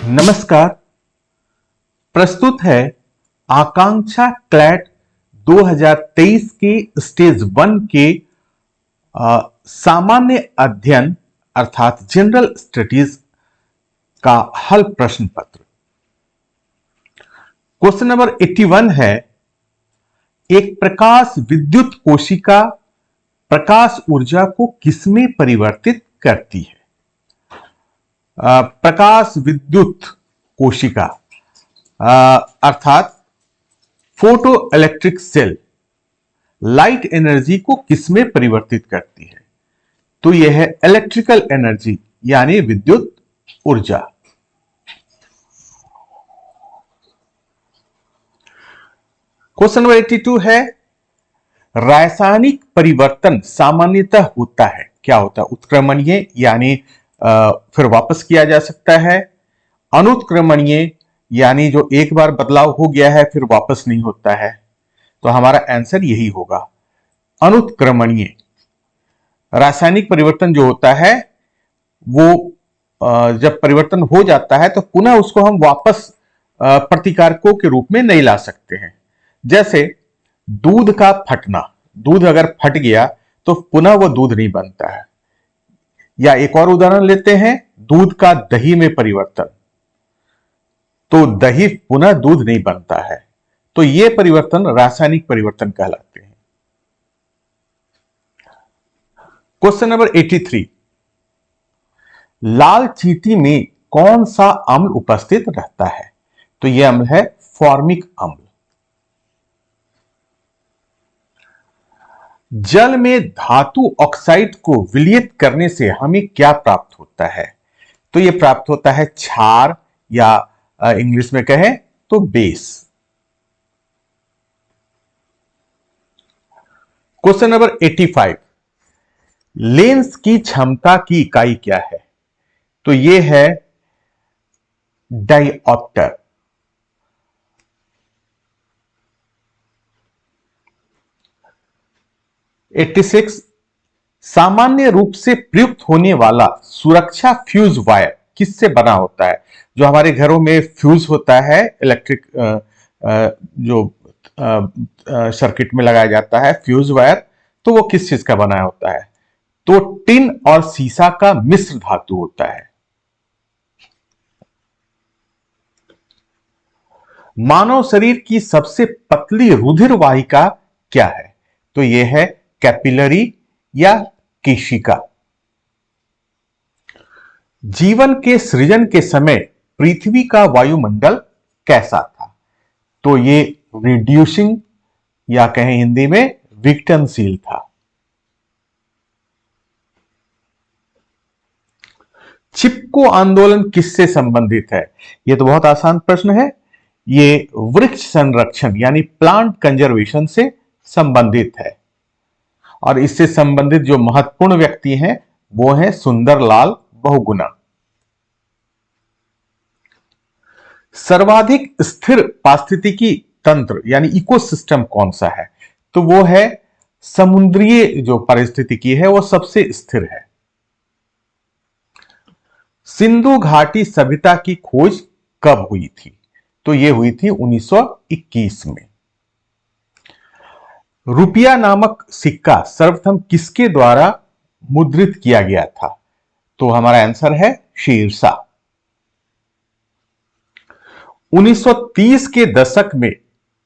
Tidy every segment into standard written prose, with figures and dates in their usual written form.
नमस्कार। प्रस्तुत है आकांक्षा क्लैट 2023 के स्टेज 1 के सामान्य अध्ययन अर्थात जनरल स्टडीज का हल प्रश्न पत्र। क्वेश्चन नंबर 81 है, एक प्रकाश विद्युत कोशिका प्रकाश ऊर्जा को किसमें परिवर्तित करती है? प्रकाश विद्युत कोशिका अर्थात photoelectric cell light energy को किसमें परिवर्तित करती है? तो यह है इलेक्ट्रिकल एनर्जी यानी विद्युत ऊर्जा। क्वेश्चन नंबर 82 है, रासायनिक परिवर्तन सामान्यतः होता है, क्या होता है? उत्क्रमणीय यानी फिर वापस किया जा सकता है, अनुत्क्रमणीय यानी जो एक बार बदलाव हो गया है फिर वापस नहीं होता है। तो हमारा आंसर यही होगा, अनुत्क्रमणीय। रासायनिक परिवर्तन जो होता है वो जब परिवर्तन हो जाता है तो पुनः उसको हम वापस प्रतिकारकों के रूप में नहीं ला सकते हैं। जैसे दूध का फटना, दूध अगर फट गया तो पुनः वो दूध नहीं बनता है। या एक और उदाहरण लेते हैं, दूध का दही में परिवर्तन, तो दही पुनः दूध नहीं बनता है। तो ये परिवर्तन रासायनिक परिवर्तन कहलाते हैं। क्वेश्चन नंबर 83, लाल चींटी में कौन सा अम्ल उपस्थित रहता है? तो यह अम्ल है फॉर्मिक अम्ल। जल में धातु ऑक्साइड को विलयित करने से हमें क्या प्राप्त होता है? तो यह प्राप्त होता है क्षार या इंग्लिश में कहें तो बेस। क्वेश्चन नंबर 85, लेंस की क्षमता की इकाई क्या है? तो यह है डायऑप्टर। सामान्य रूप से प्रयुक्त होने वाला सुरक्षा फ्यूज वायर किससे बना होता है? जो हमारे घरों में फ्यूज होता है, इलेक्ट्रिक जो सर्किट में लगाया जाता है फ्यूज वायर, तो वो किस चीज का बना होता है? तो टिन और सीसा का मिश्र धातु होता है। मानव शरीर की सबसे पतली रुधिर वाहिका क्या है? तो यह है कैपिलरी या केशिका। जीवन के सृजन के समय पृथ्वी का वायुमंडल कैसा था? तो ये रिड्यूसिंग या कहें हिंदी में विघटनशील था। चिपको आंदोलन किससे संबंधित है? यह तो बहुत आसान प्रश्न है। ये वृक्ष संरक्षण यानी प्लांट कंजर्वेशन से संबंधित है। और इससे संबंधित जो महत्वपूर्ण व्यक्ति हैं वो हैं सुंदरलाल बहुगुणा। सर्वाधिक स्थिर पारिस्थितिकी तंत्र यानी इकोसिस्टम कौन सा है? तो वो है समुद्रीय जो पारिस्थितिकी है वो सबसे स्थिर है। सिंधु घाटी सभ्यता की खोज कब हुई थी? तो यह हुई थी 1921 में। रुपया नामक सिक्का सर्वप्रथम किसके द्वारा मुद्रित किया गया था? तो हमारा आंसर है शेरशाह। 1930 के दशक में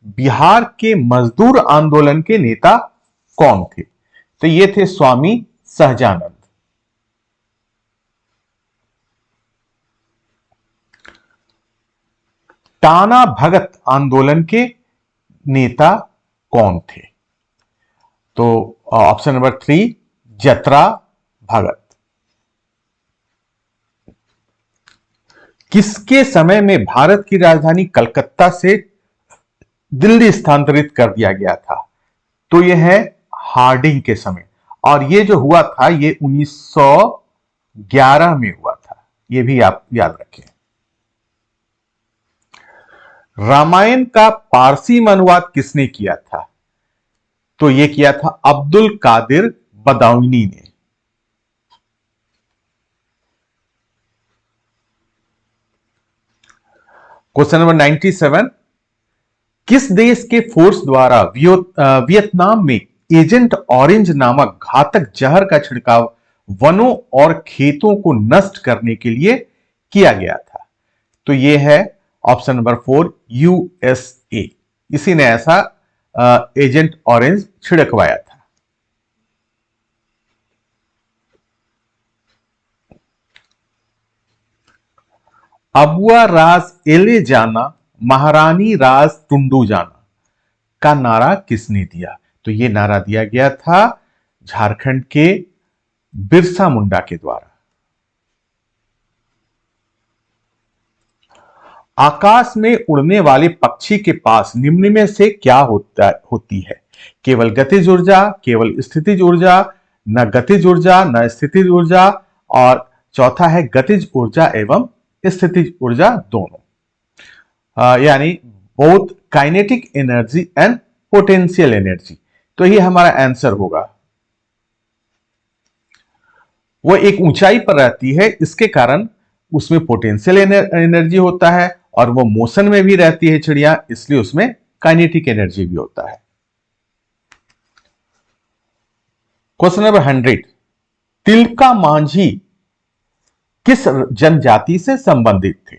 बिहार के मजदूर आंदोलन के नेता कौन थे? तो ये थे स्वामी सहजानंद। टाना भगत आंदोलन के नेता कौन थे? तो ऑप्शन नंबर 3 जतरा भगत। किसके समय में भारत की राजधानी कलकत्ता से दिल्ली स्थानांतरित कर दिया गया था? तो यह है हार्डिंग के समय। और यह जो हुआ था ये 1911 में हुआ था, यह भी आप याद रखें। रामायण का पारसी में अनुवाद किसने किया था? तो यह किया था अब्दुल कादिर बदाऊनी ने। क्वेश्चन नंबर 97, किस देश के फोर्स द्वारा वियतनाम में एजेंट ऑरेंज नामक घातक जहर का छिड़काव वनों और खेतों को नष्ट करने के लिए किया गया था? तो यह है ऑप्शन नंबर 4, यूएसए। इसी ने ऐसा एजेंट ऑरेंज छिड़कवाया था। अबुआ राज एले जाना, महारानी राज टुंडू जाना का नारा किसने दिया? तो यह नारा दिया गया था झारखंड के बिरसा मुंडा के द्वारा। आकाश में उड़ने वाले पक्षी के पास निम्न में से क्या होती है? केवल गतिज ऊर्जा, केवल स्थितिज ऊर्जा, न गतिज ऊर्जा न स्थितिज ऊर्जा, और चौथा है गतिज ऊर्जा एवं स्थितिज ऊर्जा दोनों, यानी both kinetic energy and potential energy. तो ये हमारा आंसर होगा। वो एक ऊंचाई पर रहती है, इसके कारण उसमें पोटेंशियल एनर्जी होता है, और वो मोशन में भी रहती है चिड़िया, इसलिए उसमें काइनेटिक एनर्जी भी होता है। क्वेश्चन नंबर 100, तिलका मांझी किस जनजाति से संबंधित थे?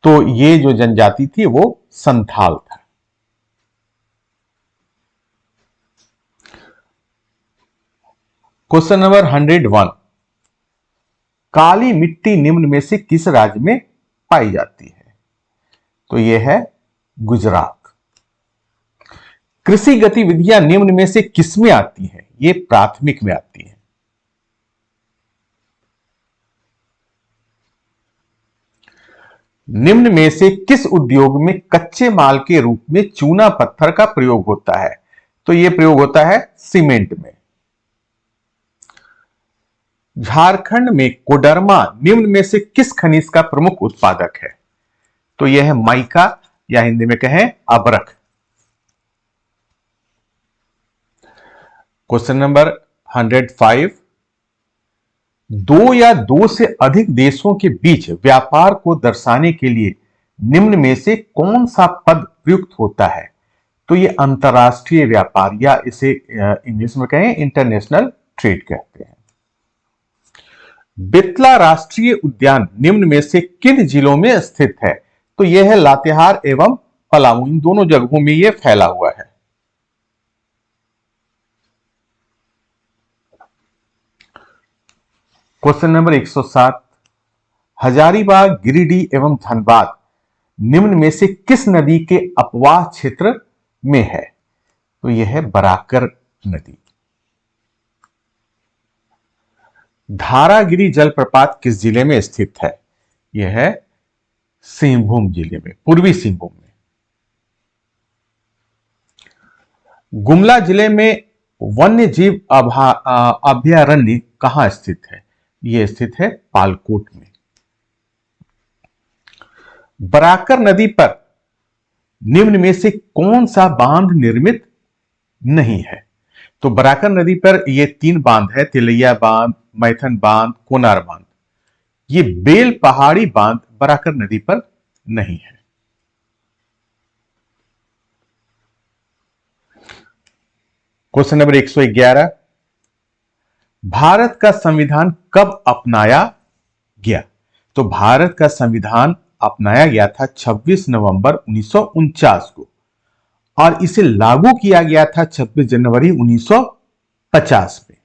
तो ये जो जनजाति थी वो संथाल था। क्वेश्चन नंबर 101, काली मिट्टी निम्न में से किस राज्य में पाई जाती है? तो यह है गुजरात। कृषि गतिविधियां निम्न में से किसमें आती हैं? ये प्राथमिक में आती है। निम्न में से किस उद्योग में कच्चे माल के रूप में चूना पत्थर का प्रयोग होता है? तो यह प्रयोग होता है सीमेंट में। झारखंड में कोडरमा निम्न में से किस खनिज का प्रमुख उत्पादक है? तो यह है माइका, या हिंदी में कहें अबरख। क्वेश्चन नंबर 105, दो या दो से अधिक देशों के बीच व्यापार को दर्शाने के लिए निम्न में से कौन सा पद प्रयुक्त होता है? तो यह अंतरराष्ट्रीय व्यापार, या इसे इंग्लिश में कहें इंटरनेशनल ट्रेड कहते हैं। बेतला राष्ट्रीय उद्यान निम्न में से किन जिलों में स्थित है? तो यह है लातेहार एवं पलामू, इन दोनों जगहों में यह फैला हुआ है। क्वेश्चन नंबर 107, हजारीबाग, गिरिडीह एवं धनबाद निम्न में से किस नदी के अपवाह क्षेत्र में है? तो यह है बराकर नदी। धारागिरी जलप्रपात किस जिले में स्थित है? यह है सिंहभूम जिले में, पूर्वी सिंहभूम में। गुमला जिले में वन्य जीव अभयारण्य कहां स्थित है? यह स्थित है पालकोट में। बराकर नदी पर निम्न में से कौन सा बांध निर्मित नहीं है? तो बराकर नदी पर ये 3 बांध है, तिलैया बांध, मैथन बांध, कोनार बांध। ये बेल पहाड़ी बांध बराकर नदी पर नहीं है। क्वेश्चन नंबर 111, भारत का संविधान कब अपनाया गया? तो भारत का संविधान अपनाया गया था 26 नवंबर 1949 को, और इसे लागू किया गया था 26 जनवरी 1950 में।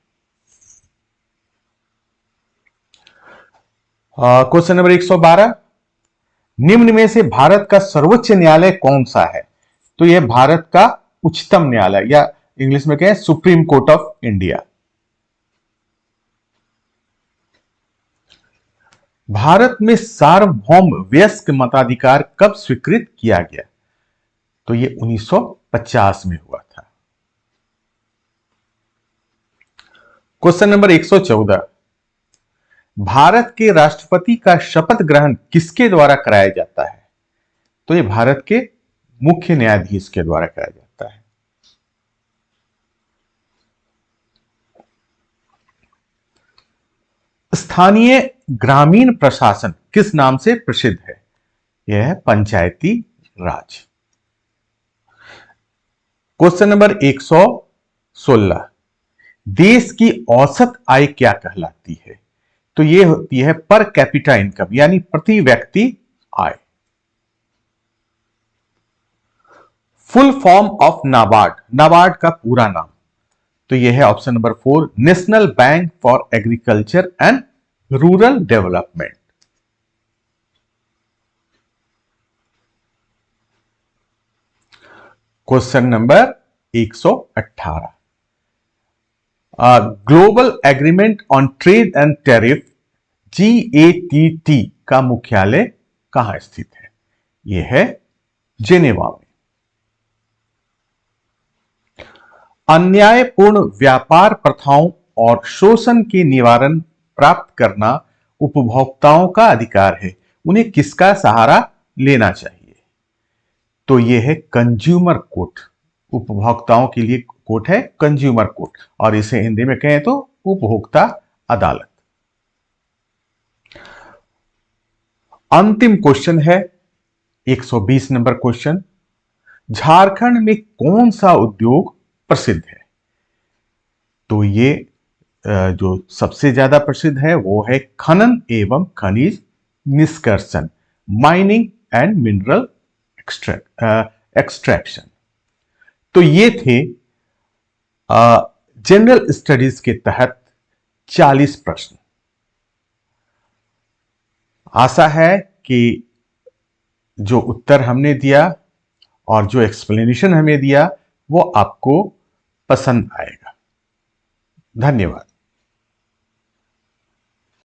क्वेश्चन नंबर 112, निम्न में से भारत का सर्वोच्च न्यायालय कौन सा है? तो यह भारत का उच्चतम न्यायालय, या इंग्लिश में कहें supreme court of India. Bharat में सार्वभौम वयस्क मताधिकार कब स्वीकृत किया गया? तो यह 1950 में हुआ था। क्वेश्चन नंबर 114, भारत के राष्ट्रपति का शपथ ग्रहण किसके द्वारा कराया जाता है? तो यह भारत के मुख्य न्यायाधीश के द्वारा कराया जाता है। स्थानीय ग्रामीण प्रशासन किस नाम से प्रसिद्ध है? यह है पंचायती राज। क्वेश्चन नंबर 116, देश की औसत आय क्या कहलाती है? तो ये होती है पर कैपिटा इनकम, यानी प्रति व्यक्ति आय। Full form of NABARD, NABARD का पूरा नाम, तो यह है option number 4, national bank for agriculture and rural development. Question number 118, global agreement on trade and tariff GATT का मुख्यालय कहां स्थित है? यह है जेनेवा में। अन्यायपूर्ण व्यापार प्रथाओं और शोषण के निवारण प्राप्त करना उपभोक्ताओं का अधिकार है, उन्हें किसका सहारा लेना चाहिए? तो यह है कंज्यूमर कोर्ट, उपभोक्ताओं के लिए कोर्ट है कंज्यूमर कोर्ट, और इसे हिंदी में कहें तो उपभोक्ता अदालत। अंतिम क्वेश्चन है 120 नंबर क्वेश्चन, झारखंड में कौन सा उद्योग प्रसिद्ध है? तो ये जो सबसे ज्यादा प्रसिद्ध है वो है खनन एवं खनिज निष्कर्षण, माइनिंग एंड मिनरल एक्सट्रैक्शन। तो ये थे जनरल स्टडीज के तहत 40 प्रश्न। आशा है कि जो उत्तर हमने दिया और जो एक्सप्लेनेशन हमें दिया वो आपको पसंद आएगा। धन्यवाद।